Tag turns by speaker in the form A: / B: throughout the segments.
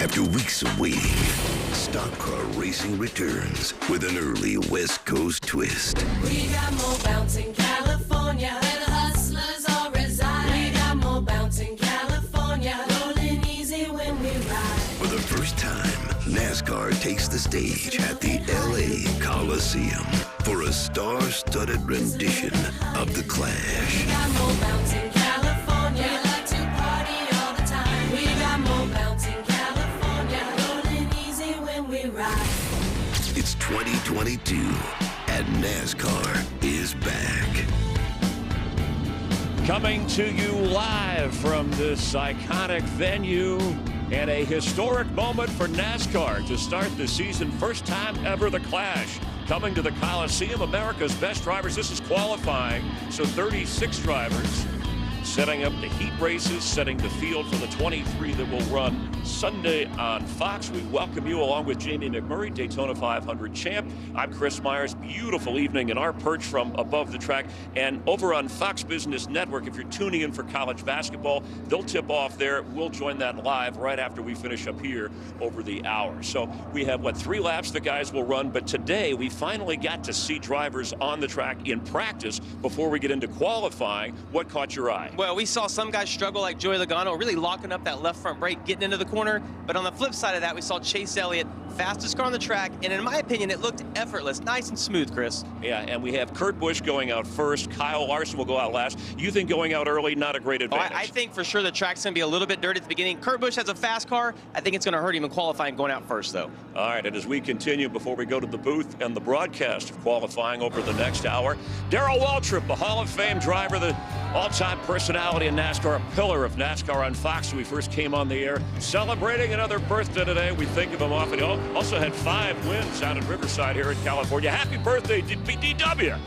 A: After weeks of waiting, stock car racing returns with an early West Coast twist.
B: We got more bounce in California, where the hustlers all reside. We got more bounce in California, rolling easy when we ride.
A: For the first time, NASCAR takes the stage at the LA Coliseum for a star-studded rendition of The Clash.
B: We got more bounce in California, we like to party all the time. We got more bounce in California, rolling easy when we ride.
A: It's 2022, and NASCAR is back.
C: Coming to you live from this iconic venue and a historic moment for NASCAR to start the season. First time ever, The Clash coming to the Coliseum. America's best drivers. This is qualifying, so 36 drivers setting up the heat races, setting the field for the 23 that will run Sunday on Fox. We welcome you along with Jamie McMurray, Daytona 500 champ. I'm Chris Myers. Beautiful evening in our perch from above the track. And over on Fox Business Network, if you're tuning in for college basketball, they'll tip off there. We'll join that live right after we finish up here over the hour. So we have, 3 laps the guys will run. But today we finally got to see drivers on the track in practice before we get into qualifying. What caught your eye?
D: Well, we saw some guys struggle like Joey Logano, really locking up that left front brake, getting into the corner. But on the flip side of that, we saw Chase Elliott, fastest car on the track. And in my opinion, it looked effortless, nice and smooth, Chris.
C: Yeah, and we have Kurt Busch going out first. Kyle Larson will go out last. You think going out early, not a great advantage?
D: I think for sure the track's going to be a little bit dirty at the beginning. Kurt Busch has a fast car. I think it's going to hurt him in qualifying going out first, though.
C: All right, and as we continue, before we go to the booth and the broadcast of qualifying over the next hour, Darrell Waltrip, the Hall of Fame driver, the all-time personality in NASCAR, a pillar of NASCAR on Fox when we first came on the air, celebrating another birthday today. We think of him often. He also had 5 wins out in Riverside here in California. Happy birthday, DW.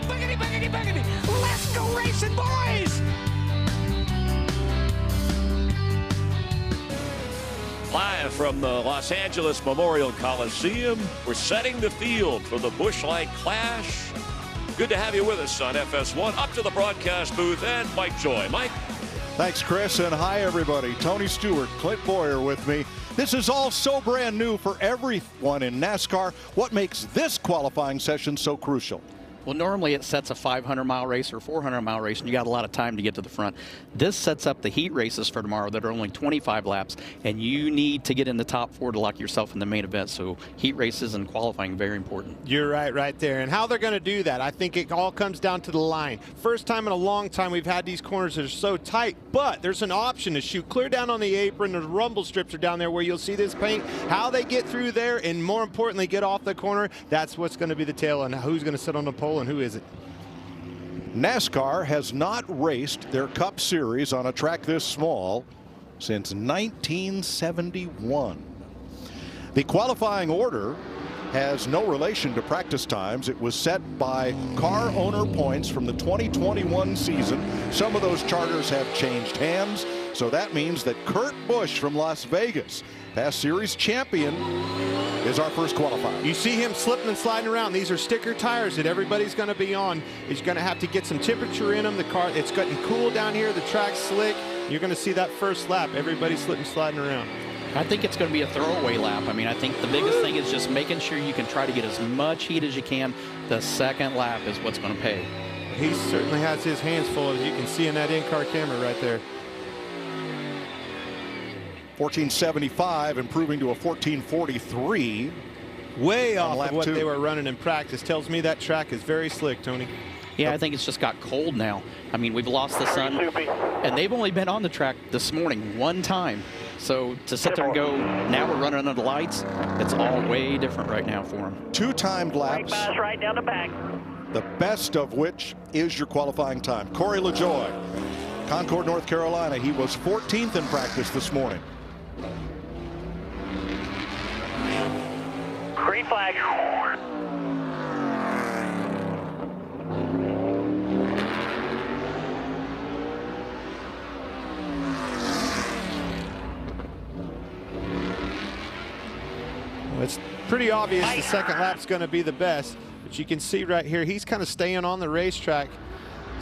E: Boogity, boogity, boogity. Let's go racing, boys!
C: Live from the Los Angeles Memorial Coliseum, we're setting the field for the Busch Light Clash. Good to have you with us on FS1. Up to the broadcast booth, and Mike Joy. Mike?
F: Thanks, Chris, and hi, everybody. Tony Stewart, Clint Boyer with me. This is all so brand new for everyone in NASCAR. What makes this qualifying session so crucial?
G: Well, normally it sets a 500-mile race or 400-mile race, and you got a lot of time to get to the front. This sets up the heat races for tomorrow that are only 25 laps, and you need to get in the top 4 to lock yourself in the main event. So heat races and qualifying, very important.
H: You're right there. And how they're going to do that, I think it all comes down to the line. First time in a long time we've had these corners that are so tight, but there's an option to shoot clear down on the apron. The rumble strips are down there where you'll see this paint. How they get through there, and more importantly, get off the corner, that's what's going to be the tale on who's going to sit on the pole and who isn't.
F: NASCAR has not raced their Cup Series on a track this small since 1971. The qualifying order has no relation to practice times. It was set by car owner points from the 2021 season. Some of those charters have changed hands, so that means that Kurt Busch from Las Vegas, past series champion, is our first qualifier.
H: You see him slipping and sliding around. These are sticker tires that everybody's going to be on. He's going to have to get some temperature in them. The car, it's getting cool down here. The track's slick. You're going to see that first lap. Everybody's slipping and sliding around.
G: I think it's going to be a throwaway lap. I mean, I think the biggest thing is just making sure you can try to get as much heat as you can. The second lap is what's going to pay.
H: He certainly has his hands full, as you can see in that in-car camera right there.
F: 1475 improving to a 1443.
H: Way off of what they were running in practice. Tells me that track is very slick, Tony.
G: Yeah, I think it's just got cold now. I mean, we've lost the sun, and they've only been on the track this morning one time. So to sit there and go, now we're running under the lights, it's all way different right now for them.
F: 2 timed laps.
E: Right down the back.
F: The best of which is your qualifying time. Corey LaJoie, Concord, North Carolina. He was 14th in practice this morning.
E: Green flag.
H: Well, it's pretty obvious the second lap's going to be the best, but you can see right here he's kind of staying on the racetrack.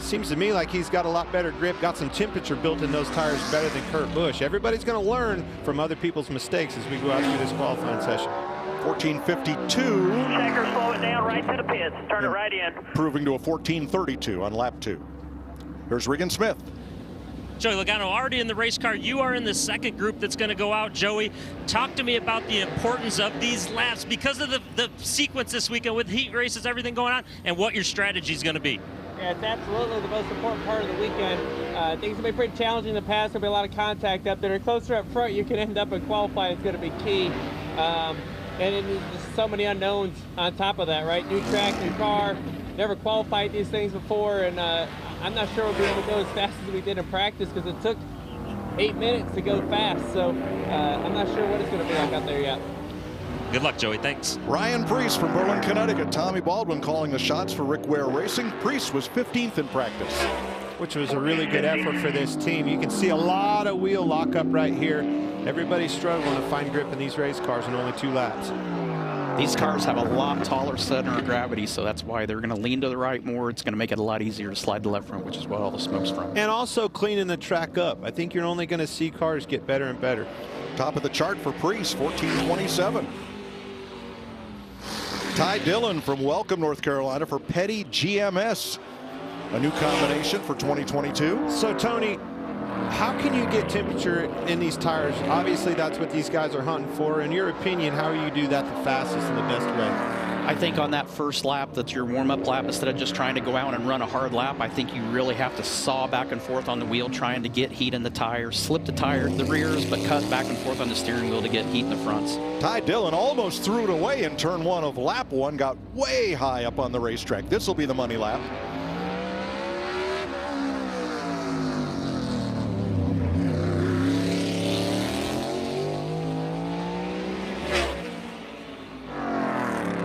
H: Seems to me like he's got a lot better grip, got some temperature built in those tires better than Kurt Busch. Everybody's going to learn from other people's mistakes as we go out through this qualifying session.
F: 14:52.
E: Checker, slow it down right to the pits. Turn it right in.
F: Proving to a 14:32 on lap 2. Here's Regan Smith.
I: Joey Logano already in the race car. You are in the second group that's going to go out. Joey, talk to me about the importance of these laps because of the sequence this weekend with heat races, everything going on, and what your strategy is going to be.
J: Yeah, it's absolutely the most important part of the weekend. Things will be pretty challenging in the past. There'll be a lot of contact up there. The closer up front you can end up in qualifying is going to be key. And there's just so many unknowns on top of that, right? New track, new car, never qualified these things before, and I'm not sure we'll be able to go as fast as we did in practice because it took 8 minutes to go fast. So I'm not sure what it's going to be like out there yet.
I: Good luck, Joey. Thanks.
F: Ryan Preece from Berlin, Connecticut. Tommy Baldwin calling the shots for Rick Ware Racing. Preece was 15th in practice.
H: Which was a really good effort for this team. You can see a lot of wheel lockup right here. Everybody's struggling to find grip in these race cars in only 2 laps.
G: These cars have a lot taller center of gravity, so that's why they're going to lean to the right more. It's going to make it a lot easier to slide to the left front, which is what all the smoke's from.
H: And also cleaning the track up. I think you're only going to see cars get better and better.
F: Top of the chart for Preece, 14:27. Ty Dillon from Welcome, North Carolina for Petty GMS. A new combination for 2022.
H: So, Tony, how can you get temperature in these tires? Obviously, that's what these guys are hunting for. In your opinion, how do you do that the fastest and the best way?
G: I think on that first lap, that's your warm-up lap, instead of just trying to go out and run a hard lap, I think you really have to saw back and forth on the wheel, trying to get heat in the tires, slip the rears, but cut back and forth on the steering wheel to get heat in the fronts.
F: Ty Dillon almost threw it away in turn 1 of lap 1, got way high up on the racetrack. This will be the money lap.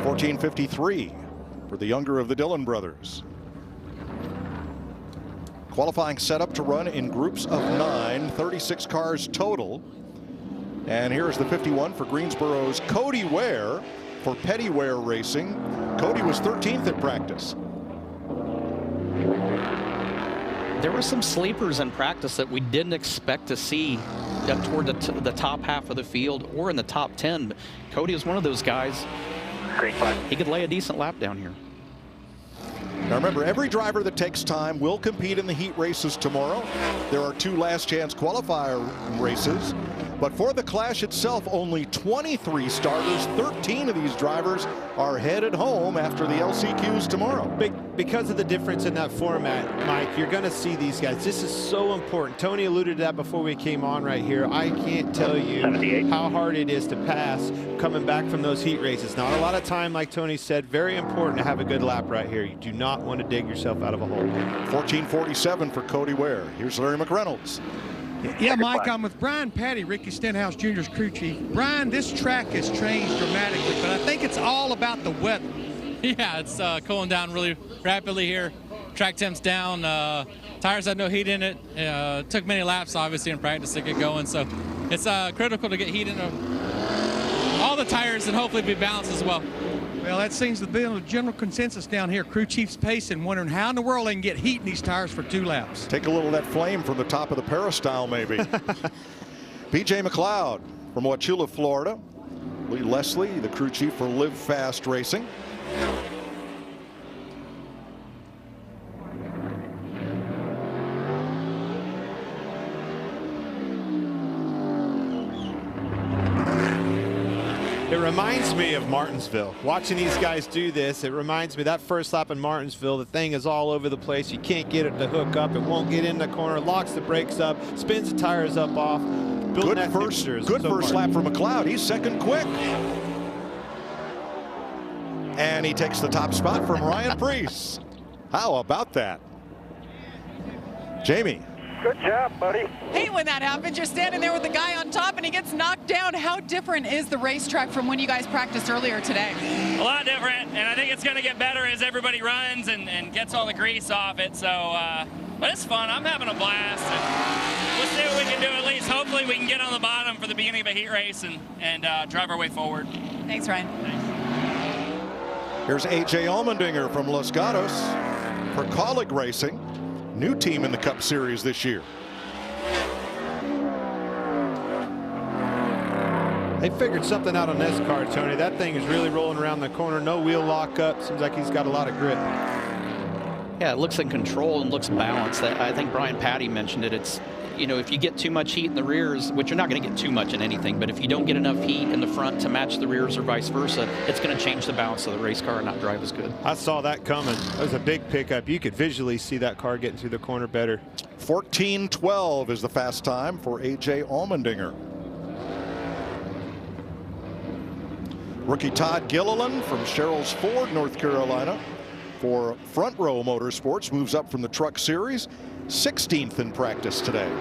F: $14.53 for the younger of the Dillon brothers. Qualifying set up to run in groups of 9, 36 cars total. And here's the 51 for Greensboro's Cody Ware for Petty Ware Racing. Cody was 13th at practice.
G: There were some sleepers in practice that we didn't expect to see up toward the top half of the field or in the top 10. But Cody is one of those guys. He could lay a decent lap down here.
F: Now remember, every driver that takes time will compete in the heat races tomorrow. There are 2 last chance qualifier races. But for the Clash itself, only 23 starters. 13 of these drivers are headed home after the LCQs tomorrow.
H: Because of the difference in that format, Mike, you're going to see these guys. This is so important. Tony alluded to that before we came on right here. I can't tell you how hard it is to pass coming back from those heat races. Not a lot of time, like Tony said. Very important to have a good lap right here. You do not want to dig yourself out of a hole.
F: 14:47 for Cody Ware. Here's Larry McReynolds.
K: Yeah, Mike, I'm with Brian Patty, Ricky Stenhouse Jr.'s crew chief. Brian, this track has changed dramatically, but I think it's all about the weather.
L: Yeah, it's cooling down really rapidly here. Track temps down. Tires had no heat in it. Took many laps, obviously, in practice to get going. So it's critical to get heat in all the tires and hopefully be balanced as well.
K: Well, that seems to be a general consensus down here. Crew chief's pacing, wondering how in the world they can get heat in these tires for 2 laps.
F: Take a little of that flame from the top of the peristyle, maybe. B.J. McLeod from Wauchula, Florida. Lee Leslie, the crew chief for Live Fast Racing.
H: It reminds me of Martinsville. Watching these guys do this, it reminds me that first lap in Martinsville, the thing is all over the place. You can't get it to hook up. It won't get in the corner, locks the brakes up, spins the tires up off.
F: Good first lap for McLeod. He's second quick. And he takes the top spot from Ryan Preece. How about that? Jamie.
E: Good job, buddy.
M: Hate when that happens. You're standing there with the guy on top and he gets knocked down. How different is the racetrack from when you guys practiced earlier today?
N: A lot different, and I think it's going to get better as everybody runs and gets all the grease off it. So, but it's fun. I'm having a blast. And we'll see what we can do at least. Hopefully we can get on the bottom for the beginning of a heat race and drive our way forward.
M: Thanks, Ryan.
F: Here's A.J. Allmendinger from Los Gatos for Colleague Racing. new team in the Cup Series this year.
H: They figured something out on this car, Tony. That thing is really rolling around the corner. No wheel lockup. Seems like he's got a lot of grip.
G: Yeah, it looks in control and looks balanced. I think Brian Patty mentioned it. It's, you know, if you get too much heat in the rears, which you're not going to get too much in anything, but if you don't get enough heat in the front to match the rears or vice versa, it's going to change the balance of the race car and not drive as good.
H: I saw that coming. That was a big pickup. You could visually see that car getting through the corner better.
F: 14:12 is the fast time for A.J. Allmendinger. Rookie Todd Gilliland from Sherrills Ford, North Carolina, for Front Row Motorsports, moves up from the Truck Series, 16th in practice today.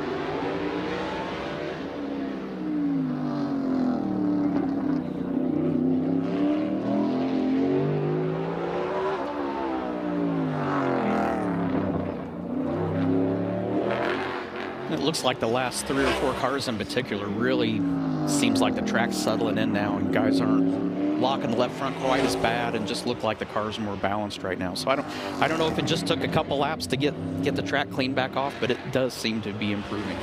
G: It looks like the last 3 or 4 cars in particular really seems like the track's settling in now and guys aren't locking the left front quite as bad and just look like the car's more balanced right now. So I don't know if it just took a couple laps to get the track cleaned back off, but it does seem to be improving.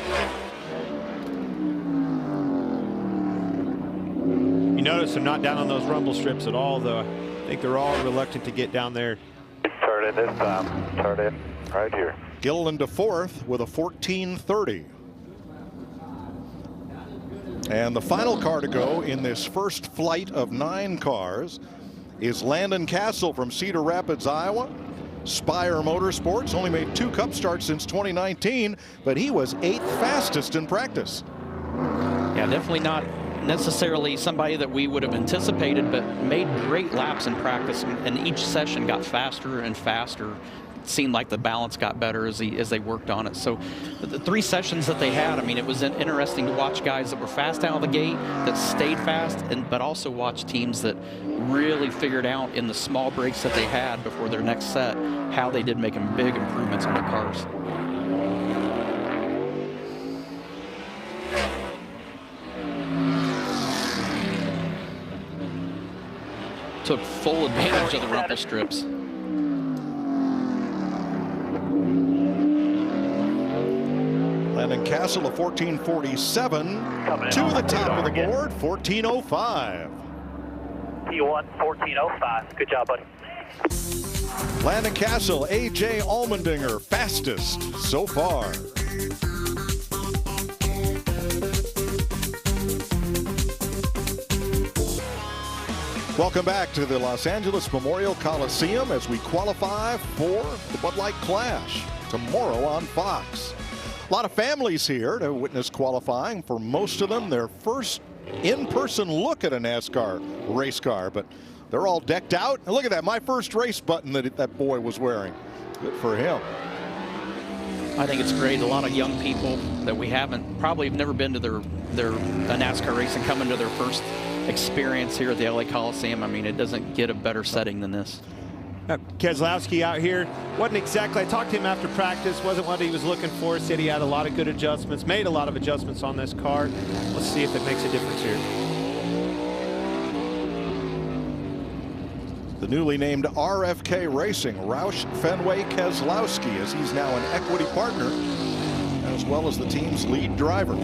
H: You notice they're not down on those rumble strips at all, though. I think they're all reluctant to get down there.
O: Turn in this time. Turn in right here.
F: Gilliland to 4th with a 14:30. And the final car to go in this first flight of 9 cars is Landon Castle from Cedar Rapids, Iowa. Spire Motorsports only made 2 Cup starts since 2019, but he was 8th fastest in practice.
G: Yeah, definitely not necessarily somebody that we would have anticipated, but made great laps in practice, and each session got faster and faster. It seemed like the balance got better as they worked on it. So the 3 sessions that they had, I mean, it was interesting to watch guys that were fast out of the gate, that stayed fast, but also watch teams that really figured out in the small breaks that they had before their next set how they did make big improvements on their cars. Took full advantage of the rumble strips.
F: Landon Castle, a 14:47 to the top of the board, 14:05.
E: P1 14:05. Good job, buddy.
F: Landon Castle, A.J. Allmendinger, fastest so far. Welcome back to the Los Angeles Memorial Coliseum as we qualify for the Bud Light Clash tomorrow on Fox. A lot of families here to witness qualifying. For most of them, their first in-person look at a NASCAR race car, but they're all decked out. And look at that, my first race button that boy was wearing. Good for him.
G: I think it's great. A lot of young people that we probably have never been to their NASCAR race and coming to their first experience here at the LA Coliseum. I mean, it doesn't get a better setting than this.
H: Keselowski out here wasn't exactly, I talked to him after practice, wasn't what he was looking for. Said he had a lot of good adjustments, made a lot of adjustments on this car. Let's see if it makes a difference here.
F: The newly named RFK Racing, Roush Fenway Keselowski, as he's now an equity partner, as well as the team's lead driver.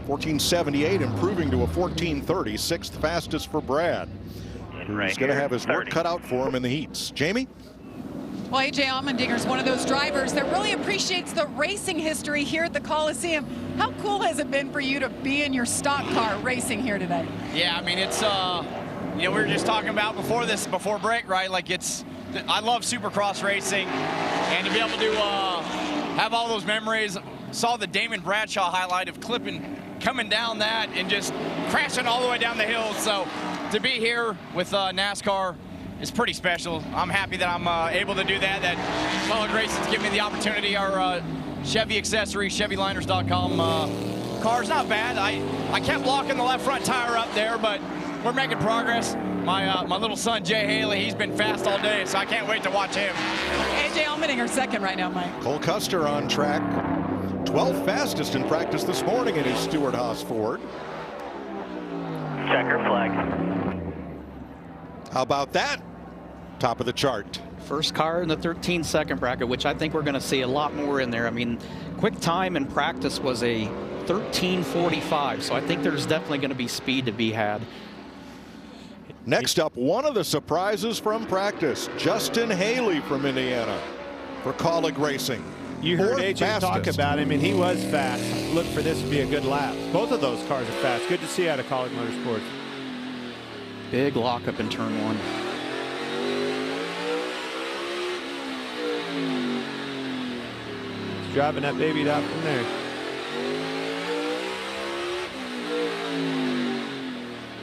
F: .1478, improving to a 14:30, 6th fastest for Brad, who's going to have his work cut out for him in the heats. Jamie?
M: Well, A.J. Allmendinger is one of those drivers that really appreciates the racing history here at the Coliseum. How cool has it been for you to be in your stock car racing here today?
P: Yeah, I mean, it's, you know, we were just talking about before break, right? Like, I love Supercross racing, and to be able to have all those memories. Saw the Damon Bradshaw highlight of coming down that and just crashing all the way down the hill. So to be here with NASCAR is pretty special. I'm happy that I'm able to do that. That Mullen Grayson's given me the opportunity. Our Chevy accessory, ChevyLiners.com car's not bad. I kept blocking the left front tire up there, but we're making progress. My little son Jay Haley, he's been fast all day, so I can't wait to watch him.
M: A.J. Allmendinger second right now, Mike.
F: Cole Custer on track. 12th fastest in practice this morning in his Stewart Haas Ford.
E: Checker flag.
F: How about that? top of the chart.
G: First car in the 13-second bracket, which I think we're going to see a lot more in there. I mean, quick time in practice was a 13:45, so I think there's definitely going to be speed to be had.
F: Next up, one of the surprises from practice, Justin Haley from Indiana for Colleague Racing.
H: You heard
F: Fourth
H: AJ talk
F: fastest.
H: about him, and he was fast. Look for this to be a good lap. Both of those cars are fast. Good to see out of Colleague Motorsports.
G: Big lockup in turn 1.
H: He's driving that baby out from there.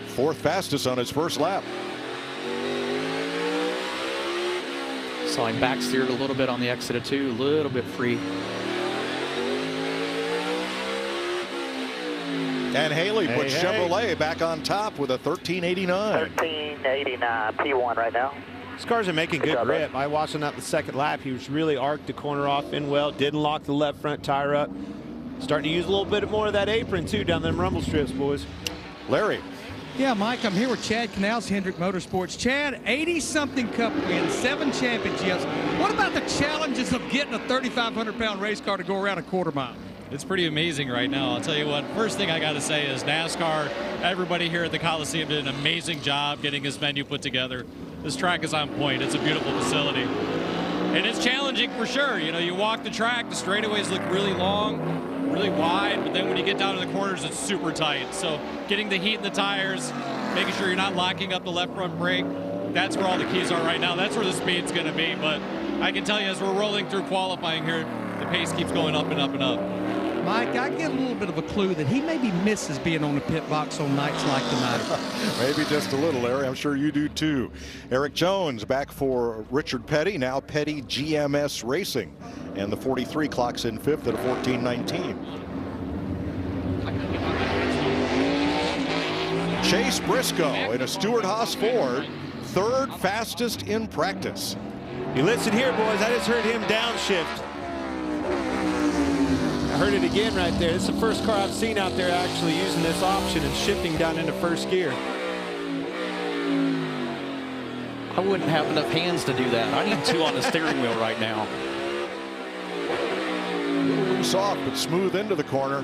F: Fourth fastest on his first lap.
G: So I back steered a little bit on the exit of 2, a little bit free.
F: And Haley puts Chevrolet back on top with a 1389.
E: 1389 P1 right now.
H: These cars are making good grip. I watched him out the second lap. He was really arced the corner off in well. Didn't lock the left front tire up. Starting to use a little bit more of that apron too down them rumble strips, boys.
F: Larry.
K: Yeah, Mike, I'm here with Chad Canals, Hendrick Motorsports. Chad, 80-something Cup wins, 7 championships. What about the challenges of getting a 3,500-pound race car to go around a quarter mile?
Q: It's pretty amazing right now. I'll tell you what, first thing I got to say is NASCAR, everybody here at the Coliseum did an amazing job getting this venue put together. This track is on point. It's a beautiful facility. And it's challenging for sure. You know, you walk the track, the straightaways look really long, really wide, but then when you get down to the corners, it's super tight. So getting the heat in the tires, making sure you're not locking up the left front brake, that's where all the keys are right now. That's where the speed's going to be. But I can tell you, as we're rolling through qualifying here, the pace keeps going up and up and up.
K: Mike, I get a little bit of a clue that he maybe misses being on the pit box on nights like tonight.
F: Maybe just a little, Larry. I'm sure you do too. Eric Jones back for Richard Petty, now Petty GMS Racing. And the 43 clocks in 5th at a 14:19. Chase Briscoe in a Stewart-Haas Ford, 3rd fastest in practice.
H: You listen here, boys. I just heard him downshift. I heard it again right there. This is the first car I've seen out there actually using this option and shifting down into first gear.
G: I wouldn't have enough hands to do that. I need 2 on the steering wheel right now.
F: A little loose off, but smooth into the corner.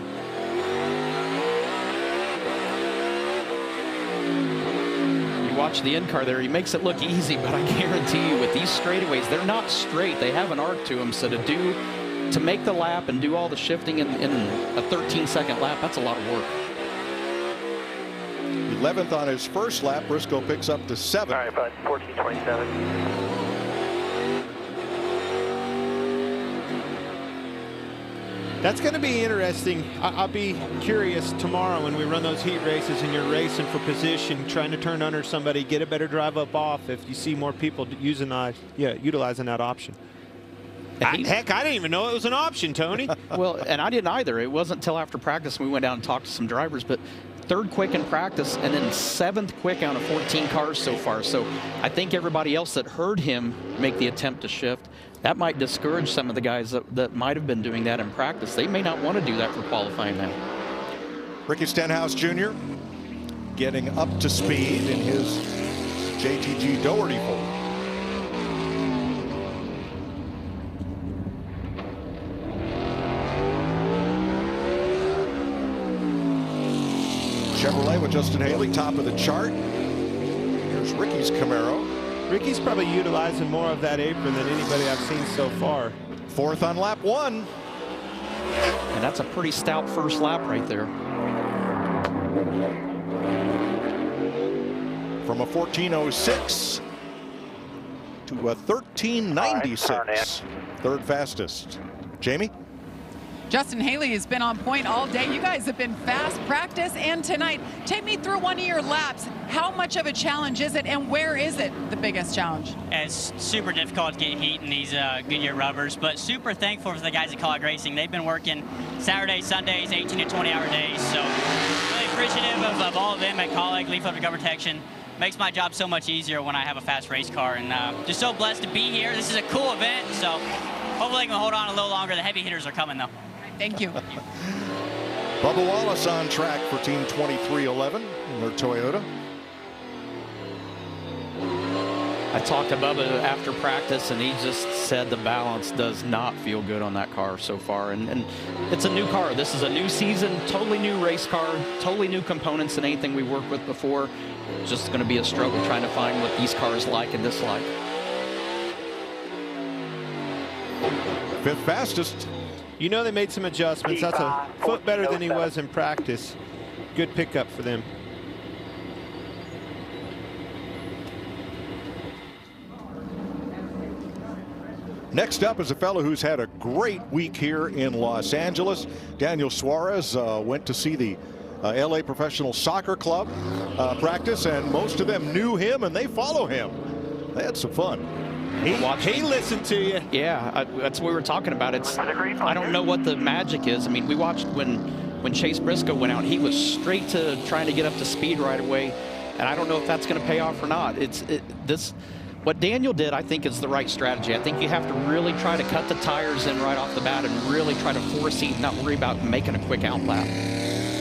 G: You watch the in-car there, he makes it look easy, but I guarantee you with these straightaways, they're not straight. They have an arc to them, so to make the lap and do all the shifting in a 13-second lap, that's a lot of work.
F: 11th on his first lap. Briscoe picks up to 7th.
E: All right, bud, 1427.
H: That's going to be interesting. I'll be curious tomorrow when we run those heat races and you're racing for position, trying to turn under somebody, get a better drive up off if you see more people utilizing that option. Heck, I didn't even know it was an option, Tony.
G: Well, and I didn't either. It wasn't until after practice we went down and talked to some drivers, but 3rd quick in practice and then 7th quick out of 14 cars so far. So I think everybody else that heard him make the attempt to shift, that might discourage some of the guys that might have been doing that in practice. They may not want to do that for qualifying now.
F: Ricky Stenhouse Jr. getting up to speed in his JTG Doherty Ford. Chevrolet with Justin Haley, top of the chart. Here's Ricky's Camaro.
H: Ricky's probably utilizing more of that apron than anybody I've seen so far.
F: 4th on lap 1.
G: And that's a pretty stout first lap right there.
F: From a 14:06 to a 13:96. 3rd fastest. Jamie?
M: Justin Haley has been on point all day. You guys have been fast practice and tonight. Take me through one of your laps. How much of a challenge is it and where is it the biggest challenge?
R: It's super difficult to get heat in these Goodyear rubbers, but super thankful for the guys at Colleague Racing. They've been working Saturdays, Sundays, 18 to 20 hour days. So really appreciative of all of them at Colleague, Leaf Over Cover Protection. Makes my job so much easier when I have a fast race car, and just so blessed to be here. This is a cool event, so hopefully I can hold on a little longer. The heavy hitters are coming though.
M: Thank you.
F: Bubba Wallace on track for Team 2311 in their Toyota.
G: I talked to Bubba after practice, and he just said the balance does not feel good on that car so far. And it's a new car. This is a new season, totally new race car, totally new components than anything we worked with before. It's just going to be a struggle trying to find what these cars like and dislike.
F: Fifth fastest.
H: You know they made some adjustments. That's a foot better than he was in practice. Good pickup for them.
F: Next up is a fellow who's had a great week here in Los Angeles. Daniel Suarez went to see the LA Professional Soccer Club practice, and most of them knew him and they follow him. They had some fun.
H: He listened to you.
G: Yeah, that's what we were talking about. I don't know what the magic is. I mean, we watched when Chase Briscoe went out, he was straight to trying to get up to speed right away, and I don't know if that's going to pay off or not. What Daniel did, I think, is the right strategy. I think you have to really try to cut the tires in right off the bat and really try to force heat, not worry about making a quick out lap.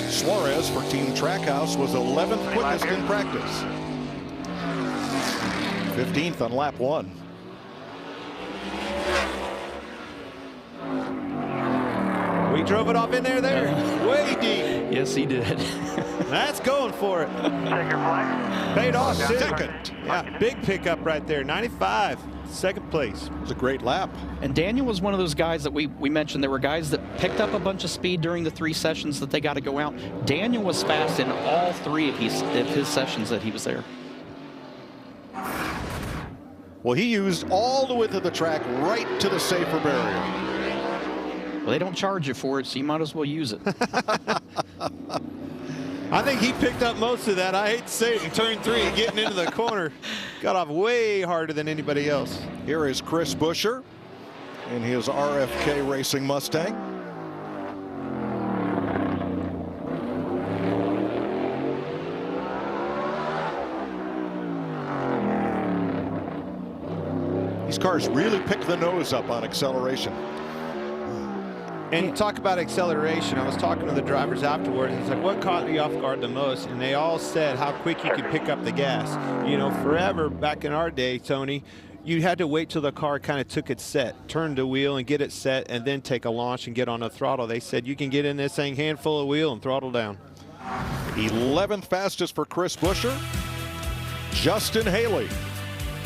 F: Suarez for Team Trackhouse was 11th quickest in practice. 15th on lap 1.
H: We drove it off in there. Way deep.
G: Yes, he did.
H: That's going for it. Paid off. Second. Yeah, big pickup right there. 95. Second place.
F: It's a great lap.
G: And Daniel was one of those guys that we mentioned. There were guys that picked up a bunch of speed during the 3 sessions that they got to go out. Daniel was fast in all 3 of his sessions that he was there.
F: Well, he used all the width of the track right to the safer barrier.
G: Well, they don't charge you for it, so you might as well use it.
H: I think he picked up most of that. I hate to say it, in turn 3, getting into the corner. Got off way harder than anybody else.
F: Here is Chris Buescher in his RFK Racing Mustang. These cars really pick the nose up on acceleration.
H: And you talk about acceleration. I was talking to the drivers afterwards. It's like, what caught you off guard the most? And they all said how quick you could pick up the gas. You know, forever back in our day, Tony, you had to wait till the car kind of took its set, turn the wheel and get it set, and then take a launch and get on the throttle. They said you can get in this thing handful of wheel and throttle down.
F: 11th fastest for Chris Buescher. Justin Haley,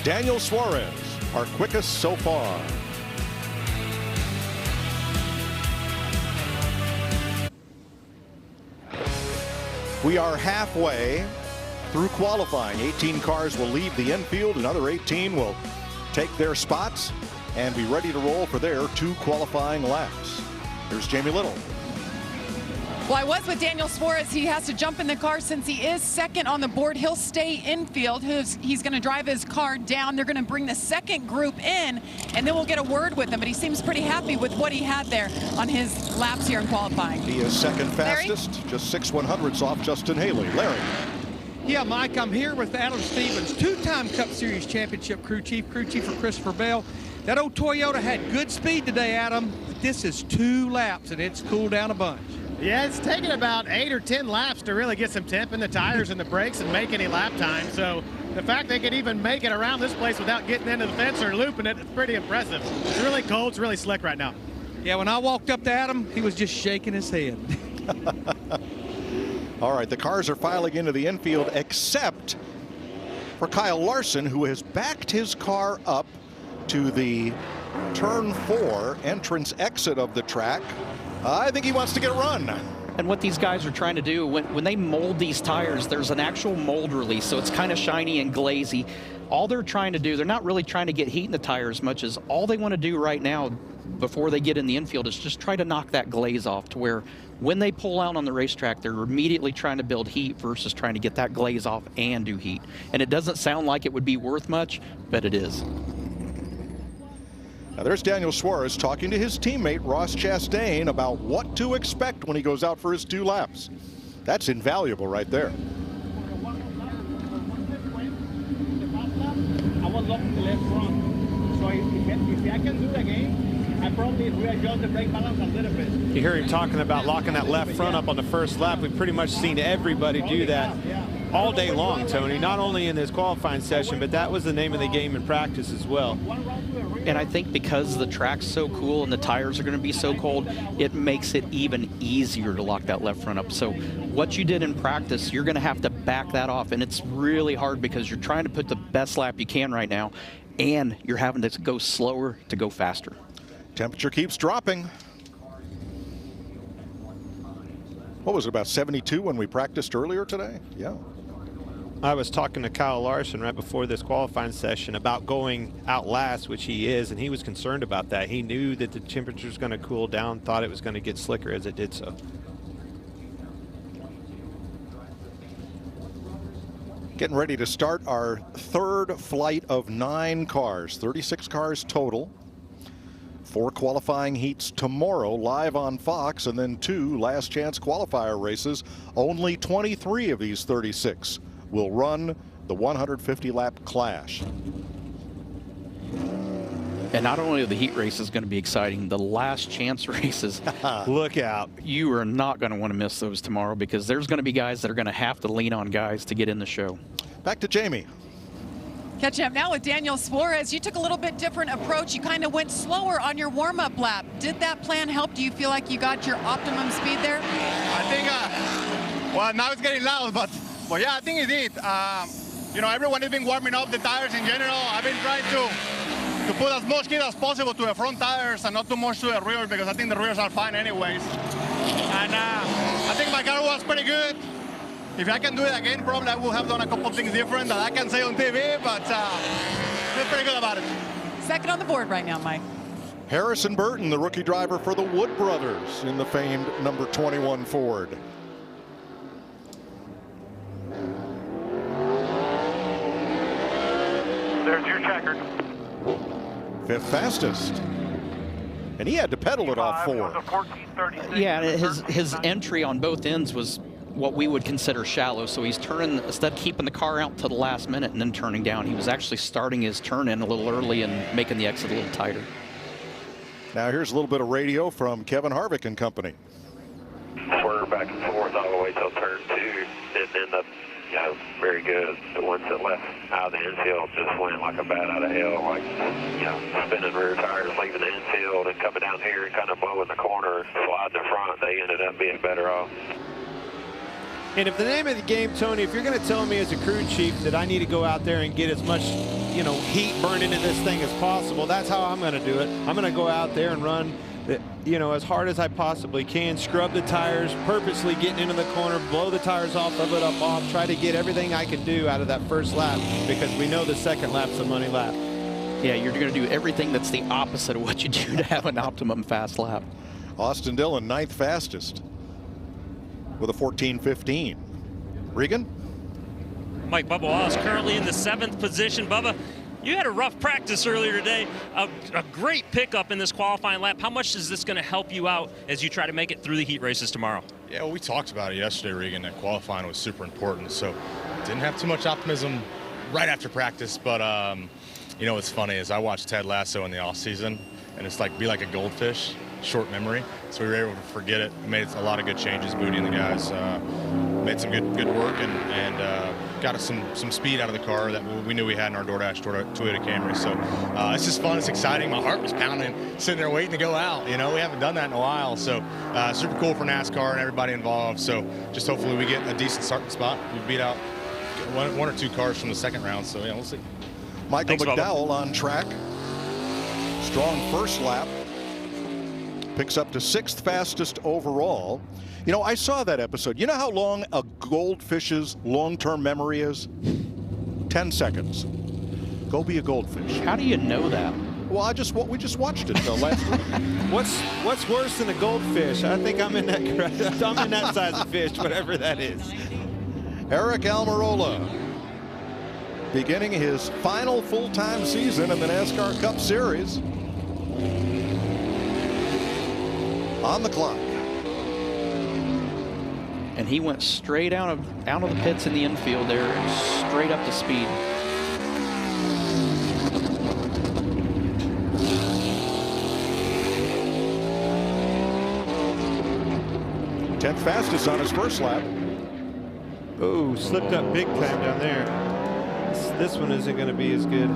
F: Daniel Suarez, our quickest so far. We are halfway through qualifying. 18 cars will leave the infield. Another 18 will take their spots and be ready to roll for their 2 qualifying laps. Here's Jamie Little.
M: Well, I was with Daniel Suarez. He has to jump in the car since he is second on the board. He'll stay infield. He's going to drive his car down. They're going to bring the second group in, and then we'll get a word with him. But he seems pretty happy with what he had there on his laps here in qualifying.
F: He is second fastest, Larry? Just 6/100ths off Justin Haley. Larry.
K: Yeah, Mike, I'm here with Adam Stevens, 2-time Cup Series Championship crew chief for Christopher Bell. That old Toyota had good speed today, Adam. But this is 2 laps, and it's cooled down a bunch.
S: Yeah, it's taken about 8 or 10 laps to really get some temp in the tires and the brakes and make any lap time. So the fact they could even make it around this place without getting into the fence or looping it, it's pretty impressive. It's really cold. It's really slick right now.
K: Yeah, when I walked up to Adam, he was just shaking his head.
F: All right, the cars are filing into the infield except for Kyle Larson, who has backed his car up to the turn 4 entrance exit of the track. I think he wants to get a run.
G: And what these guys are trying to do, when they mold these tires, there's an actual mold release, so it's kind of shiny and glazy. All they're trying to do, they're not really trying to get heat in the tire as much as all they want to do right now before they get in the infield is just try to knock that glaze off to where when they pull out on the racetrack, they're immediately trying to build heat versus trying to get that glaze off and do heat. And it doesn't sound like it would be worth much, but it is.
F: Now there's Daniel Suarez talking to his teammate Ross Chastain about what to expect when he goes out for his 2 laps. That's invaluable right there.
S: I was up the left front, so if I can do it again, I probably readjust the brake balance a little bit.
H: You hear him talking about locking that left front up on the first lap. We've pretty much seen everybody do that. all day long, Tony, not only in this qualifying session, but that was the name of the game in practice as well.
G: And I think because the track's so cool and the tires are going to be so cold, it makes it even easier to lock that left front up. So what you did in practice, you're going to have to back that off. And it's really hard because you're trying to put the best lap you can right now, and you're having to go slower to go faster.
F: Temperature keeps dropping. What was it, about 72 when we practiced earlier today? Yeah.
H: I was talking to Kyle Larson right before this qualifying session about going out last, which he is, and he was concerned about that. He knew that the temperature was going to cool down, thought it was going to get slicker as it did so.
F: Getting ready to start our third flight of 9 cars, 36 cars total. 4 qualifying heats tomorrow live on Fox, and then 2 last chance qualifier races. Only 23 of these 36 will run the 150 lap clash.
G: And not only are the heat races going to be exciting, the last chance races,
H: look out.
G: You are not going to want to miss those tomorrow, because there's going to be guys that are going to have to lean on guys to get in the show.
F: Back to Jamie.
M: Catching up now with Daniel Suarez. You took a little bit different approach. You kind of went slower on your warm-up lap. Did that plan help? Do you feel like you got your optimum speed there?
T: I think, well, now it's getting loud, but yeah, I think it did. You know, everyone has been warming up the tires in general. I've been trying to put as much heat as possible to the front tires and not too much to the rear, because I think the rears are fine anyways. And I think my car was pretty good. If I can do it again, probably I will have done a couple things different that I can say on TV, but I feel pretty good about it.
M: Second on the board right now, Mike.
F: Harrison Burton, the rookie driver for the Wood brothers in the famed number 21 Ford.
E: There's your checker.
F: 5th fastest. And he had to pedal it off 4.
G: Yeah, his entry on both ends was what we would consider shallow. So he's turning, instead of keeping the car out to the last minute and then turning down, he was actually starting his turn in a little early and making the exit a little tighter.
F: Now here's a little bit of radio from Kevin Harvick and company.
O: We're back and forth all the way till turn 2. Didn't end up, you know, very good. The ones that left out of the infield just went like a bat out of hell, like, you know, spinning rear tires, leaving the infield and coming down here and kind of blowing the corner, sliding the front. They ended up being better off.
H: And if the name of the game, Tony, if you're going to tell me as a crew chief that I need to go out there and get as much, you know, heat burned into this thing as possible, that's how I'm going to do it. I'm going to go out there and run, you know, as hard as I possibly can, scrub the tires, purposely getting into the corner, blow the tires off of it up off, try to get everything I can do out of that first lap, because we know the second lap's a money lap.
G: Yeah, you're going to do everything that's the opposite of what you do to have an optimum fast lap.
F: Austin Dillon, 9th fastest with a 14.15. Regan?
I: Mike Bubba Wallace currently in the 7th position. Bubba, you had a rough practice earlier today. A great pickup in this qualifying lap. How much is this going to help you out as you try to make it through the heat races tomorrow?
U: Yeah, well, we talked about it yesterday, Regan, that qualifying was super important. So didn't have too much optimism right after practice. But, you know, what's funny is I watched Ted Lasso in the offseason, and it's like be like a goldfish. Short memory, so we were able to forget it. We made a lot of good changes. Booty and the guys made some good work and got us some speed out of the car that we knew we had in our DoorDash Toyota Camry. So it's just fun. It's exciting. My heart was pounding, sitting there waiting to go out. You know, we haven't done that in a while. So super cool for NASCAR and everybody involved. So just hopefully we get a decent starting spot. We beat out one or 2 cars from the 2nd round. So yeah, we'll see.
F: Michael
U: Thanks,
F: McDowell on track. Strong first lap. Picks up to 6th fastest overall. You know, I saw that episode. You know how long a goldfish's long-term memory is? 10 seconds. Go be a goldfish.
G: How do you know that?
F: Well, we just watched it last week.
H: What's worse than a goldfish? I think I'm in that size of fish, whatever that is.
F: Eric Almirola, beginning his final full-time season in the NASCAR Cup Series. On the clock.
G: And he went straight out of the pits in the infield there and straight up to speed.
F: Tenth fastest on his first lap.
H: Oh, slipped up big time down there. This one isn't going to be as good.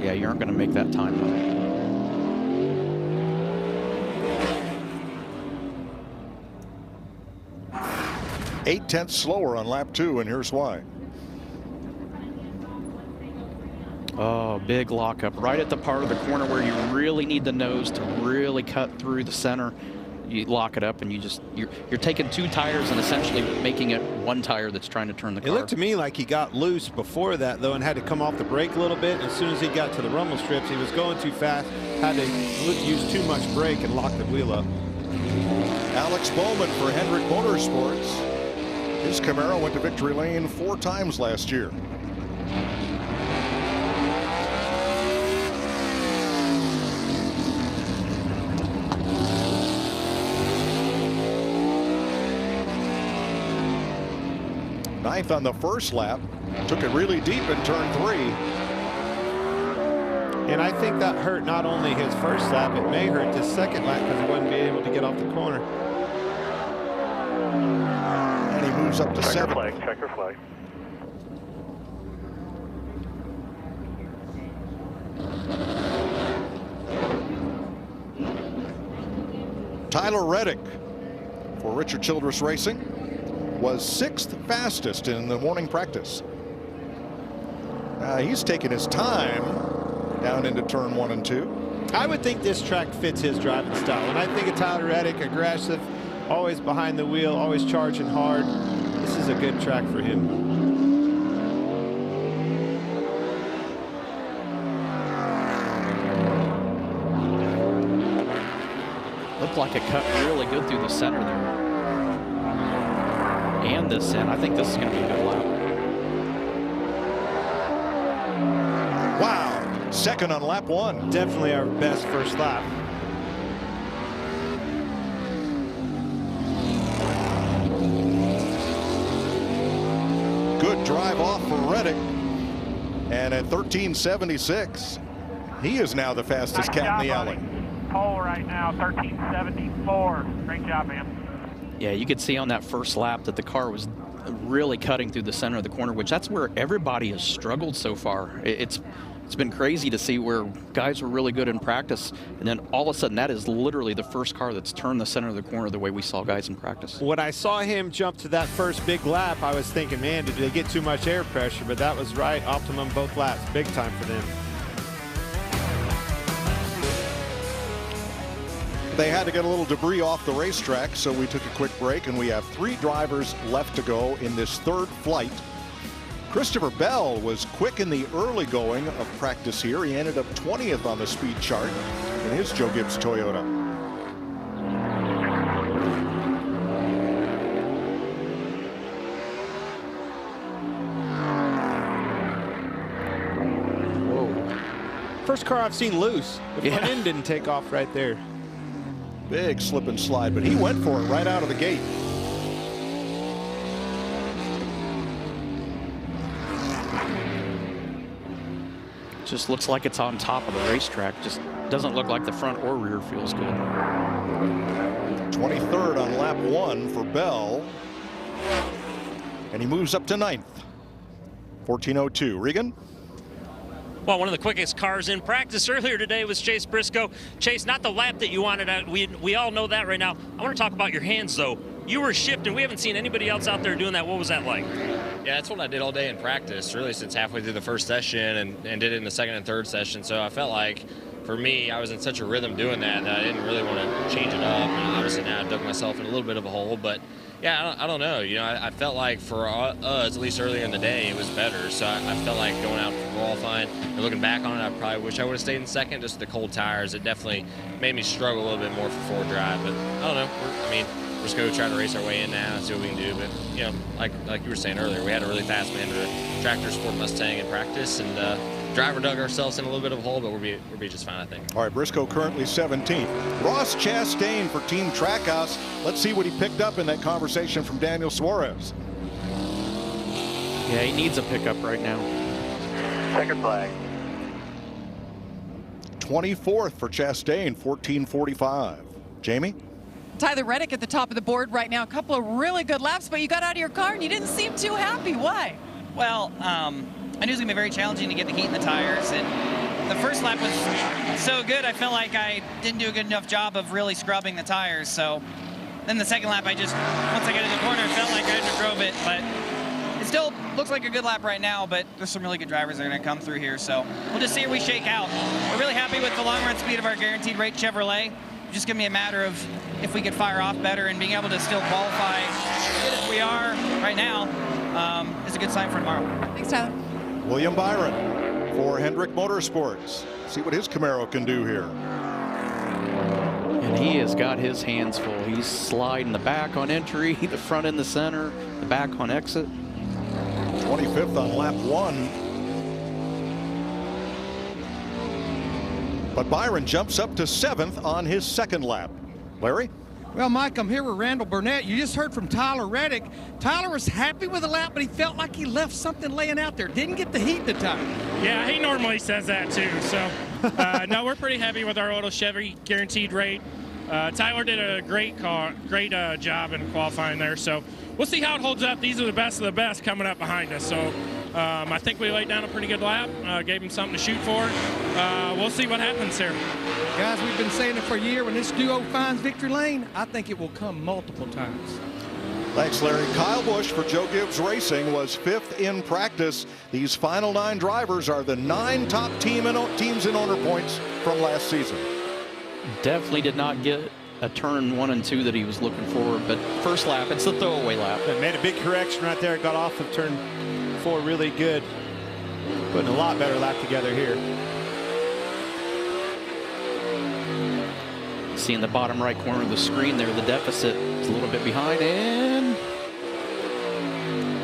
G: Yeah, you aren't going to make that time though.
F: 0.8 slower on lap 2, and here's why.
G: Oh, big lockup right at the part of the corner where you really need the nose to really cut through the center. You lock it up, and you're taking 2 tires and essentially making it 1 tire that's trying to turn the car.
H: It looked to me like he got loose before that, though, and had to come off the brake a little bit. And as soon as he got to the rumble strips, he was going too fast, had to use too much brake and lock the wheel up.
F: Alex Bowman for Hendrick Motorsports. His Camaro went to victory lane 4 times last year. Ninth on the first lap. Took it really deep in turn 3.
H: And I think that hurt not only his first lap, it may hurt his second lap because he wasn't being able to get off the corner.
F: And he moves up to 7th.
E: Checker flag.
F: Tyler Reddick for Richard Childress Racing was 6th fastest in the morning practice. He's taking his time down into turn 1 and 2.
H: I would think this track fits his driving style. And I think of Tyler Reddick, aggressive, always behind the wheel, always charging hard. This is a good track for him.
G: Looked like it cut really good through the center there. And this end. I think this is going to be a good lap.
F: Wow. 2nd on lap 1.
H: Definitely our best first lap.
F: Good drive off for Reddick. And at 13.76, he is now the fastest cat in the alley.
E: Pole right now, 13.74. Great job, man.
G: Yeah, you could see on that first lap that the car was really cutting through the center of the corner, which that's where everybody has struggled so far. It's been crazy to see where guys were really good in practice, and then all of a sudden that is literally the first car that's turned the center of the corner the way we saw guys in practice.
H: When I saw him jump to that first big lap, I was thinking, man, did they get too much air pressure? But that was right, optimum both laps, big time for them.
F: They had to get a little debris off the racetrack, so we took a quick break, and we have 3 drivers left to go in this 3rd flight. Christopher Bell was quick in the early going of practice here. He ended up 20th on the speed chart in his Joe Gibbs Toyota.
H: Whoa. First car I've seen loose. The front end didn't take off right there.
F: Big slip and slide, but he went for it right out of the gate.
G: Just looks like it's on top of the racetrack. Just doesn't look like the front or rear feels good.
F: 23rd on lap 1 for Bell. And he moves up to 9th. 14.02. Regan?
I: Well, one of the quickest cars in practice earlier today was Chase Briscoe. Chase, not the lap that you wanted. We all know that right now. I want to talk about your hands, though. You were shifting. We haven't seen anybody else out there doing that. What was that like?
B: Yeah, that's what I did all day in practice, really since halfway through the first session and did it in the second and third session. So I felt like, for me, I was in such a rhythm doing that I didn't really want to change it up. And obviously now I dug myself in a little bit of a hole, but yeah, I don't know. You know, I felt like for us, at least earlier in the day, it was better. So I felt like going out for qualifying and looking back on it, I probably wish I would have stayed in second. Just the cold tires, it definitely made me struggle a little bit more for forward drive. But I don't know. We're just going to try to race our way in now and see what we can do. But, you know, like you were saying earlier, we had a really fast man to tractor sport Mustang in practice, and driver dug ourselves in a little bit of a hole, but we'll be just fine, I think.
F: All right, Briscoe currently 17th. Ross Chastain for Team Trackhouse. Let's see what he picked up in that conversation from Daniel Suarez.
G: Yeah, he needs a pickup right now.
E: Second flag.
F: 24th for Chastain, 14.45. Jamie?
M: Tyler Reddick at the top of the board right now. A couple of really good laps, but you got out of your car and you didn't seem too happy. Why?
A: Well, I knew it was going to be very challenging to get the heat in the tires, and the first lap was so good, I felt like I didn't do a good enough job of really scrubbing the tires. So then the second lap, once I got in the corner, it felt like I drove it, but it still looks like a good lap right now, but there's some really good drivers that are going to come through here, so we'll just see where we shake out. We're really happy with the long-run speed of our guaranteed rate Chevrolet. It's just going to be a matter of if we could fire off better and being able to still qualify as good as we are right now is a good sign for tomorrow.
M: Thanks, Tyler.
F: William Byron for Hendrick Motorsports. See what his Camaro can do here.
G: And he has got his hands full. He's sliding the back on entry, the front in the center, the back on exit.
F: 25th on lap 1. But Byron jumps up to 7th on his second lap. Larry?
K: Well, Mike, I'm here with Randall Burnett. You just heard from Tyler Reddick. Tyler was happy with the lap, but he felt like he left something laying out there. Didn't get the heat in the tire.
V: Yeah, he normally says that too. So, no, we're pretty happy with our auto Chevy guaranteed rate. Tyler did a great job in qualifying there. So we'll see how it holds up. These are the best of the best coming up behind us. So I think we laid down a pretty good lap, gave him something to shoot for. We'll see what happens here.
K: Guys, we've been saying it for a year. When this duo finds victory lane, I think it will come multiple times.
F: Thanks, Larry. Kyle Busch for Joe Gibbs Racing was 5th in practice. These final 9 drivers are the 9 top teams in owner points from last season.
G: Definitely did not get a turn 1 and 2 that he was looking for, but first lap, it's the throwaway lap.
H: It made a big correction right there. Got off of turn 4 really good. Putting a lot better lap together here.
G: See in the bottom right corner of the screen there, the deficit is a little bit behind, and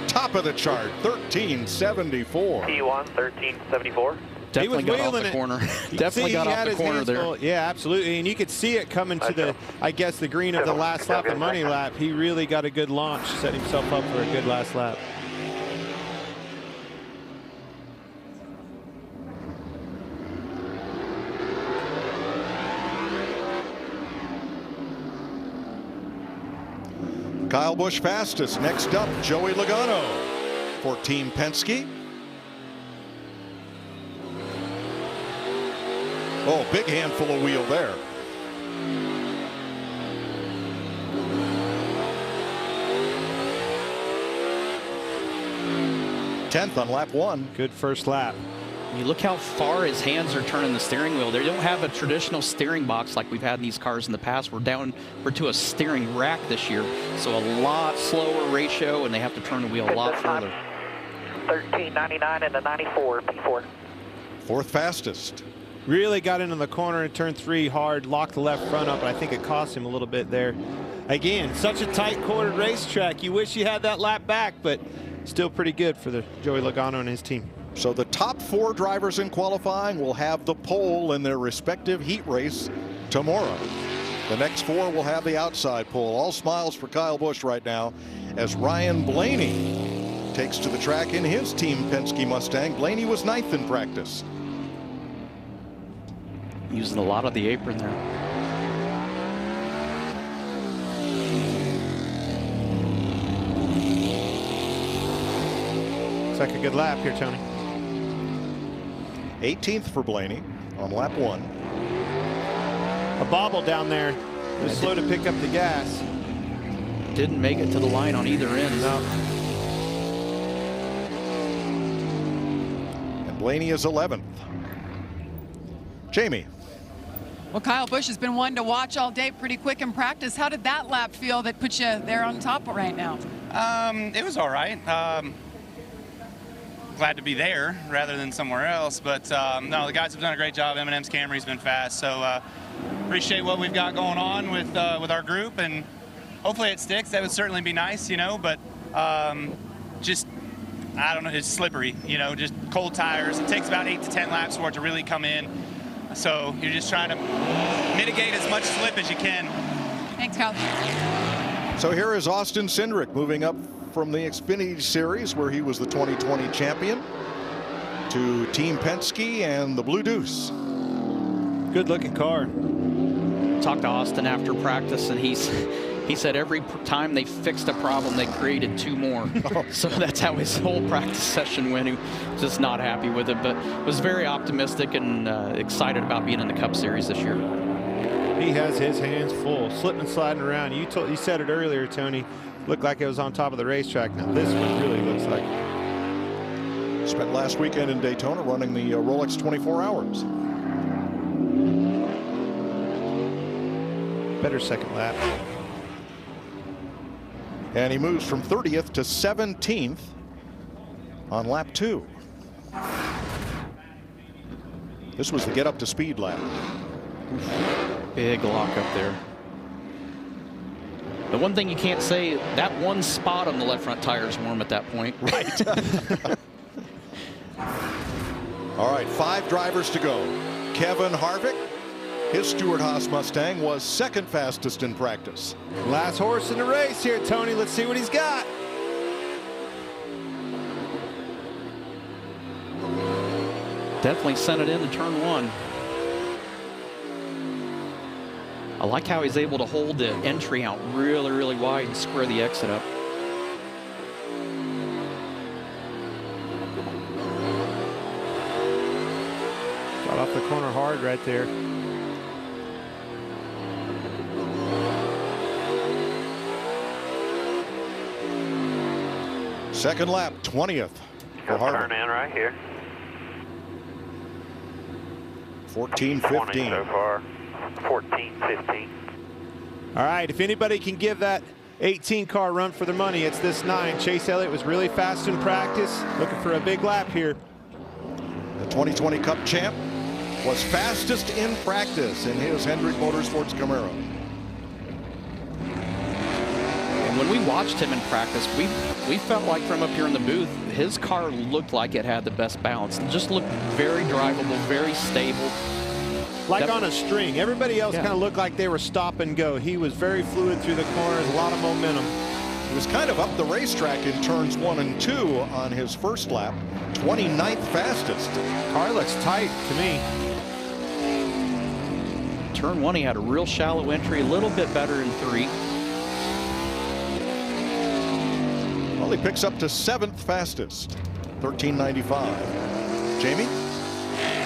F: top of the chart, 1374.
E: P1 1374.
G: Definitely got off the corner. Definitely got off the corner there.
H: Full. Yeah, absolutely. And you could see it coming to the, I guess, the green of the last lap, the money lap. He really got a good launch, set himself up for a good last lap.
F: Kyle Busch fastest. Next up, Joey Logano for Team Penske. Oh, big handful of wheel there. Tenth on lap 1.
H: Good first lap.
G: You look how far his hands are turning the steering wheel. They don't have a traditional steering box like we've had in these cars in the past. We're to a steering rack this year, so a lot slower ratio, and they have to turn the wheel a lot further.
E: 1399 and a 94 P4.
F: 4th fastest.
H: Really got into the corner in turn 3 hard, locked the left front up, and I think it cost him a little bit there. Again, such a tight cornered racetrack. You wish you had that lap back, but still pretty good for the Joey Logano and his team.
F: So the top 4 drivers in qualifying will have the pole in their respective heat race tomorrow. The next 4 will have the outside pole. All smiles for Kyle Busch right now as Ryan Blaney takes to the track in his Team Penske Mustang. Blaney was 9th in practice.
G: Using a lot of the apron there.
H: Looks like a good lap here, Tony.
F: 18th for Blaney on lap 1.
H: A bobble down there. Was slow to pick up the gas.
G: Didn't make it to the line on either end.
H: No.
F: And Blaney is 11th. Jamie.
M: Well, Kyle Busch has been one to watch all day, pretty quick in practice. How did that lap feel that put you there on top right now?
W: It was all right. Glad to be there rather than somewhere else. But no, the guys have done a great job. M&M's Camry's been fast. So appreciate what we've got going on with our group, and hopefully it sticks. That would certainly be nice, you know. But just, I don't know, it's slippery, you know, just cold tires. It takes about 8 to 10 laps for it to really come in. So you're just trying to mitigate as much slip as you can.
M: Thanks, Kyle.
F: So here is Austin Cindric moving up from the Xfinity Series, where he was the 2020 champion, to Team Penske and the Blue Deuce.
H: Good looking car.
G: talked to Austin after practice, and he said every time they fixed a problem, they created 2 more. So that's how his whole practice session went. He was just not happy with it, but was very optimistic and excited about being in the Cup Series this year.
H: He has his hands full, slipping and sliding around. You said it earlier, Tony. Looked like it was on top of the racetrack. Now this one really looks like.
F: Spent last weekend in Daytona running the Rolex 24 Hours.
H: Better second lap.
F: And he moves from 30th to 17th on lap 2. This was the get up to speed lap.
G: Big lock up there. The one thing you can't say, that one spot on the left front tire is warm at that point.
F: Right. All right, 5 drivers to go. Kevin Harvick, his Stewart-Haas Mustang was second fastest in practice.
H: Last horse in the race here, Tony. Let's see what he's got.
G: Definitely sent it into turn 1. I like how he's able to hold the entry out really, really wide and square the exit up.
H: Got off the corner hard right there.
F: Second lap, 20th for Harvick.
O: Turn in right here.
F: 14-15
O: so far. 14-15.
H: All right, if anybody can give that 18 car run for the money, it's this 9. Chase Elliott was really fast in practice, looking for a big lap here.
F: The 2020 Cup champ was fastest in practice in his Hendrick Motorsports Camaro.
G: And when we watched him in practice, we felt like from up here in the booth, his car looked like it had the best balance. It just looked very drivable, very stable.
H: Like on a string. Everybody else kind of looked like they were stop and go. He was very fluid through the corners, a lot of momentum.
F: He was kind of up the racetrack in turns 1 and 2 on his first lap. 29th fastest.
H: Car looks tight to me.
G: Turn 1, he had a real shallow entry, a little bit better in 3.
F: Well, he picks up to 7th fastest. 13.95. Jamie?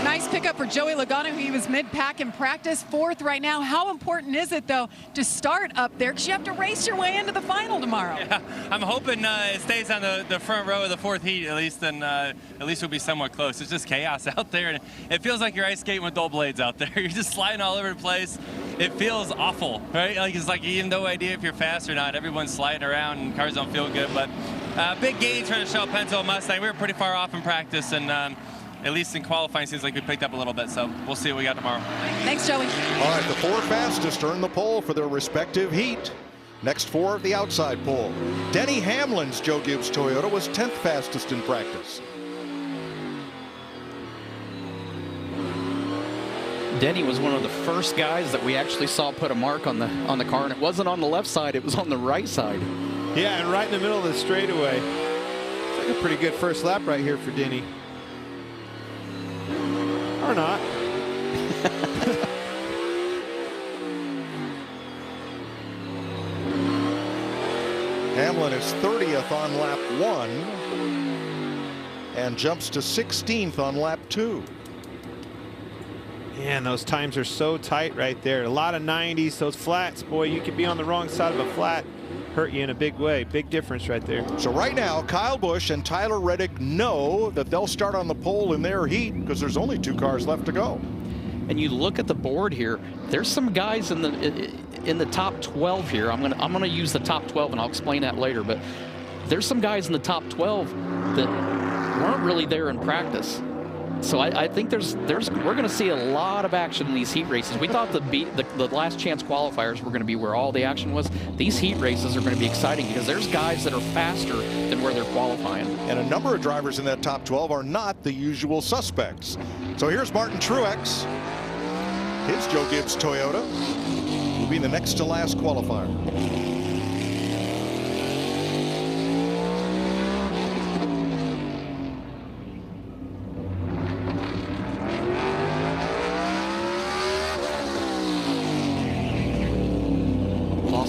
M: Nice pickup for Joey Logano. He was mid-pack in practice, 4th right now. How important is it, though, to start up there? Because you have to race your way into the final tomorrow.
N: Yeah, I'm hoping it stays on the front row of the 4th heat at least, and at least we'll be somewhat close. It's just chaos out there, and it feels like you're ice skating with dull blades out there. You're just sliding all over the place. It feels awful, right? Like it's like you have no idea if you're fast or not. Everyone's sliding around, and cars don't feel good. But big gains for the Shell Penzo Mustang. We were pretty far off in practice, and at least in qualifying, seems like we picked up a little bit, so we'll see what we got tomorrow.
M: Thanks, Joey.
F: All right, the 4 fastest earn the pole for their respective heat. Next 4 of the outside pole. Denny Hamlin's Joe Gibbs Toyota was 10th fastest in practice.
G: Denny was one of the first guys that we actually saw put a mark on the car, and it wasn't on the left side, it was on the right side.
H: Yeah, and right in the middle of the straightaway. It's like a pretty good first lap right here for Denny. Or not.
F: Hamlin is 30th on lap 1 and jumps to 16th on lap 2.
H: Man, those times are so tight right there. A lot of 90s, those flats, boy, you could be on the wrong side of a flat. Hurt you in a big way. Big difference right there.
F: So right now, Kyle Busch and Tyler Reddick know that they'll start on the pole in their heat because there's only 2 cars left to go.
G: And you look at the board here, there's some guys in the top 12 here. I'm gonna use the top 12, and I'll explain that later, but there's some guys in the top 12 that weren't really there in practice. So I think we're going to see a lot of action in these heat races. We thought the last chance qualifiers were going to be where all the action was. These heat races are going to be exciting because there's guys that are faster than where they're qualifying.
F: And a number of drivers in that top 12 are not the usual suspects. So here's Martin Truex. His Joe Gibbs Toyota will be the next to last qualifier.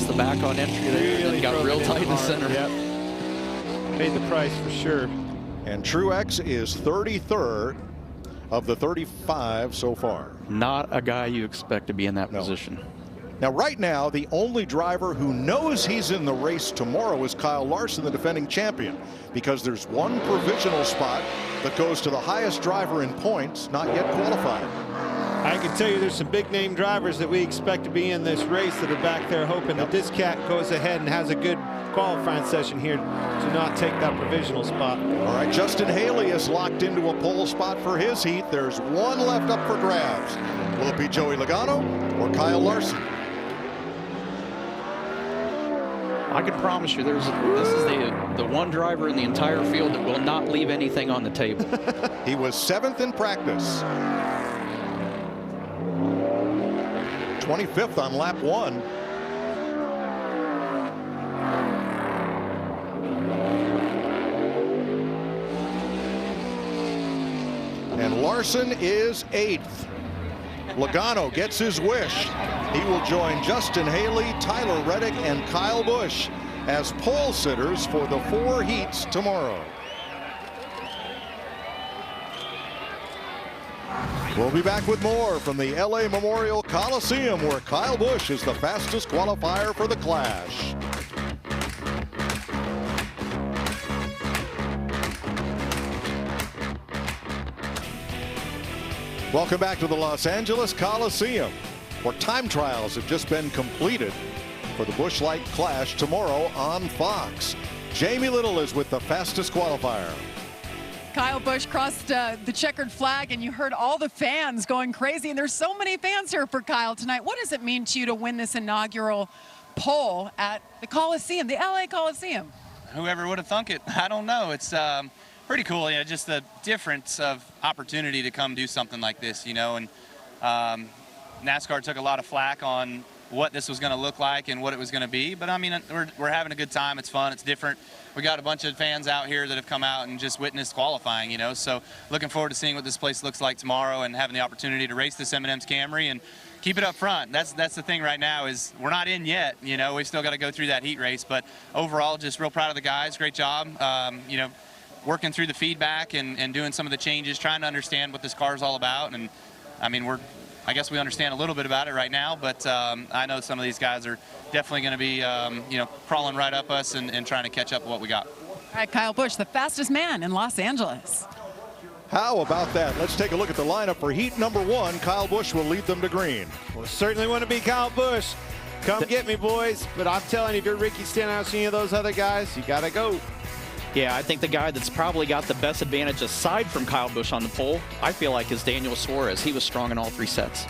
G: the back on entry there, and got real tight in the center.
H: Yep. Paid the price for sure.
F: And Truex is 33rd of the 35 so far.
G: Not a guy you expect to be in that position.
F: Now, right now, the only driver who knows he's in the race tomorrow is Kyle Larson, the defending champion, because there's one provisional spot that goes to the highest driver in points, not yet qualified.
H: I can tell you there's some big name drivers that we expect to be in this race that are back there hoping that this cat goes ahead and has a good qualifying session here to not take that provisional spot.
F: All right, Justin Haley is locked into a pole spot for his heat. There's one left up for grabs. Will it be Joey Logano or Kyle Larson?
G: I can promise you this is the one driver in the entire field that will not leave anything on the table.
F: He was 7th in practice. 25th on lap 1. And Larson is 8th. Logano gets his wish. He will join Justin Haley, Tyler Reddick, and Kyle Busch as pole sitters for the 4 heats tomorrow. We'll be back with more from the LA Memorial Coliseum, where Kyle Busch is the fastest qualifier for the Clash. Welcome back to the Los Angeles Coliseum, where time trials have just been completed for the Busch Light Clash tomorrow on Fox. Jamie Little is with the fastest qualifier.
M: Kyle Busch crossed the checkered flag, and you heard all the fans going crazy. And there's so many fans here for Kyle tonight. What does it mean to you to win this inaugural pole at the Coliseum, the LA Coliseum?
W: Whoever would have thunk it? I don't know. It's pretty cool. You know, just the difference of opportunity to come do something like this, you know. And NASCAR took a lot of flack on what this was going to look like and what it was going to be. But, I mean, we're having a good time. It's fun. It's different. We got a bunch of fans out here that have come out and just witnessed qualifying, you know. So looking forward to seeing what this place looks like tomorrow and having the opportunity to race this M&M's Camry and keep it up front. That's the thing right now is we're not in yet, you know. We've still got to go through that heat race. But overall, just real proud of the guys. Great job, you know, working through the feedback and doing some of the changes, trying to understand what this car is all about. And, I mean, I guess we understand a little bit about it right now, but I know some of these guys are definitely going to be, you know, crawling right up us and trying to catch up with what we got.
M: All right, Kyle Busch, the fastest man in Los Angeles.
F: How about that? Let's take a look at the lineup for heat number 1. Kyle Busch will lead them to green.
H: Well, certainly want to be Kyle Busch. Come get me, boys. But I'm telling you, if you're Ricky Stenhouse, any of those other guys, you got to go.
G: Yeah, I think the guy that's probably got the best advantage aside from Kyle Busch on the pole, I feel like, is Daniel Suarez. He was strong in all 3 sets.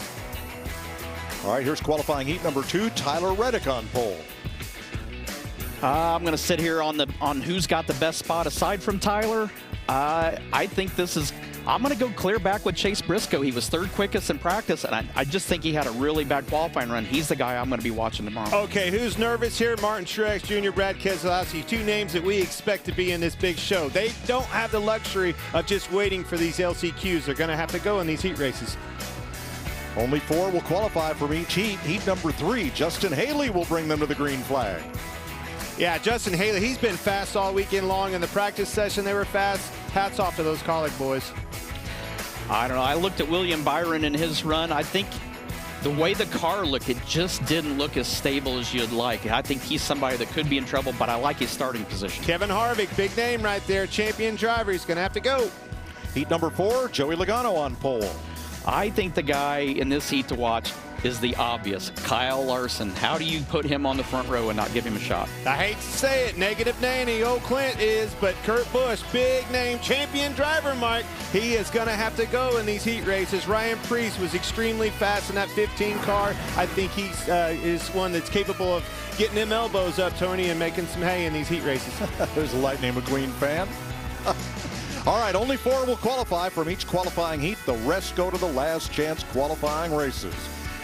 F: All right, here's qualifying heat number 2, Tyler Reddick on pole.
G: I'm going to sit here on who's got the best spot aside from Tyler. I think I'm going to go clear back with Chase Briscoe. He was 3rd quickest in practice, and I just think he had a really bad qualifying run. He's the guy I'm going to be watching tomorrow.
H: Okay, who's nervous here? Martin Truex Jr., Brad Keselowski, 2 names that we expect to be in this big show. They don't have the luxury of just waiting for these LCQs. They're going to have to go in these heat races.
F: Only 4 will qualify from each heat. Heat number 3, Justin Haley will bring them to the green flag.
H: Yeah, Justin Haley, he's been fast all weekend long. In the practice session, they were fast. Hats off to those college boys.
G: I don't know. I looked at William Byron in his run. I think the way the car looked, it just didn't look as stable as you'd like. I think he's somebody that could be in trouble, but I like his starting position.
H: Kevin Harvick, big name right there. Champion driver. He's going to have to go.
F: Heat number 4, Joey Logano on pole.
G: I think the guy in this heat to watch is the obvious, Kyle Larson. How do you put him on the front row and not give him a shot?
H: I hate to say it, negative Nanny, old Clint is, but Kurt Busch, big name, champion driver, Mike. He is going to have to go in these heat races. Ryan Preece was extremely fast in that 15 car. I think he is one that's capable of getting them elbows up, Tony, and making some hay in these heat races.
F: There's a Lightning McQueen fan. All right, only 4 will qualify from each qualifying heat. The rest go to the last chance qualifying races.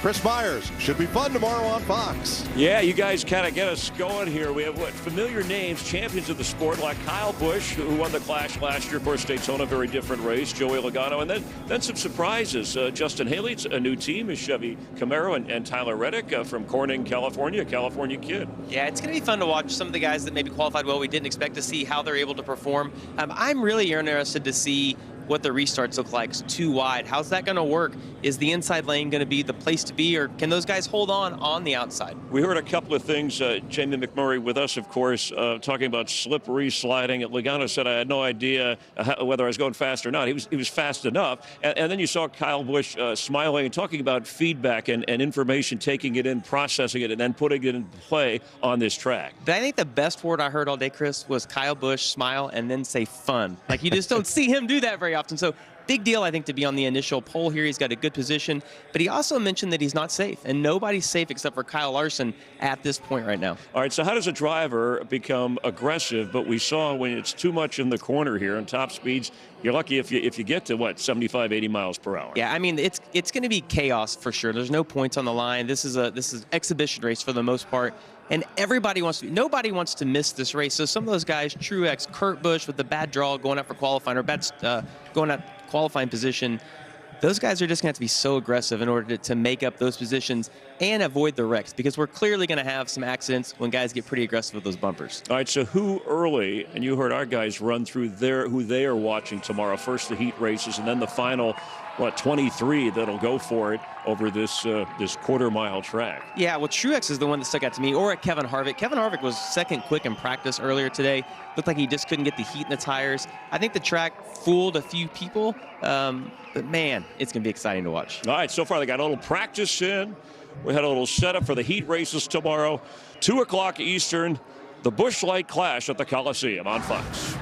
F: Chris Myers. Should be fun tomorrow on Fox.
C: Yeah, you guys kind of get us going here. We have familiar names, champions of the sport, like Kyle Busch, who won the Clash last year. Of course, Daytona, very different race. Joey Logano, and then some surprises. Justin Haley's a new team, is Chevy Camaro, and Tyler Reddick from Corning, California kid.
D: Yeah, it's going to be fun to watch some of the guys that maybe qualified well. We didn't expect to see how they're able to perform. I'm really interested to see what the restarts look like. It's too wide. How's that going to work? Is the inside lane going to be the place to be, or can those guys hold on the outside?
C: We heard a couple of things. Jamie McMurray with us, of course, talking about slippery sliding. Logano said, I had no idea whether I was going fast or not. He was fast enough. And then you saw Kyle Busch smiling and talking about feedback and information, taking it in, processing it, and then putting it in play on this track.
D: I think the best word I heard all day, Chris, was Kyle Busch smile and then say fun. Like, you just don't see him do that very often. So big deal, I think, to be on the initial pole here. He's got a good position, but he also mentioned that he's not safe, and nobody's safe except for Kyle Larson at this point right now.
C: All right, so how does a driver become aggressive? But we saw when it's too much in the corner here and top speeds, you're lucky if you get to, what, 75, 80 miles per hour.
D: Yeah, I mean, it's going to be chaos for sure. There's no points on the line. This is exhibition race for the most part. And nobody wants to miss this race. So some of those guys, Truex, Kurt Busch with the bad draw going out for qualifying, or going out qualifying position, those guys are just going to have to be so aggressive in order to make up those positions and avoid the wrecks, because we're clearly going to have some accidents when guys get pretty aggressive with those bumpers.
C: All right, so who early, and you heard our guys run through who they are watching tomorrow. First the heat races, and then the final, 23 that'll go for it over this quarter-mile track.
D: Yeah, well, Truex is the one that stuck out to me, or Kevin Harvick. Kevin Harvick was second quick in practice earlier today. Looked like he just couldn't get the heat in the tires. I think the track fooled a few people, but man, it's going to be exciting to watch.
C: All right, so far they got a little practice in. We had a little setup for the heat races tomorrow, 2 o'clock Eastern, the Busch Light Clash at the Coliseum on Fox.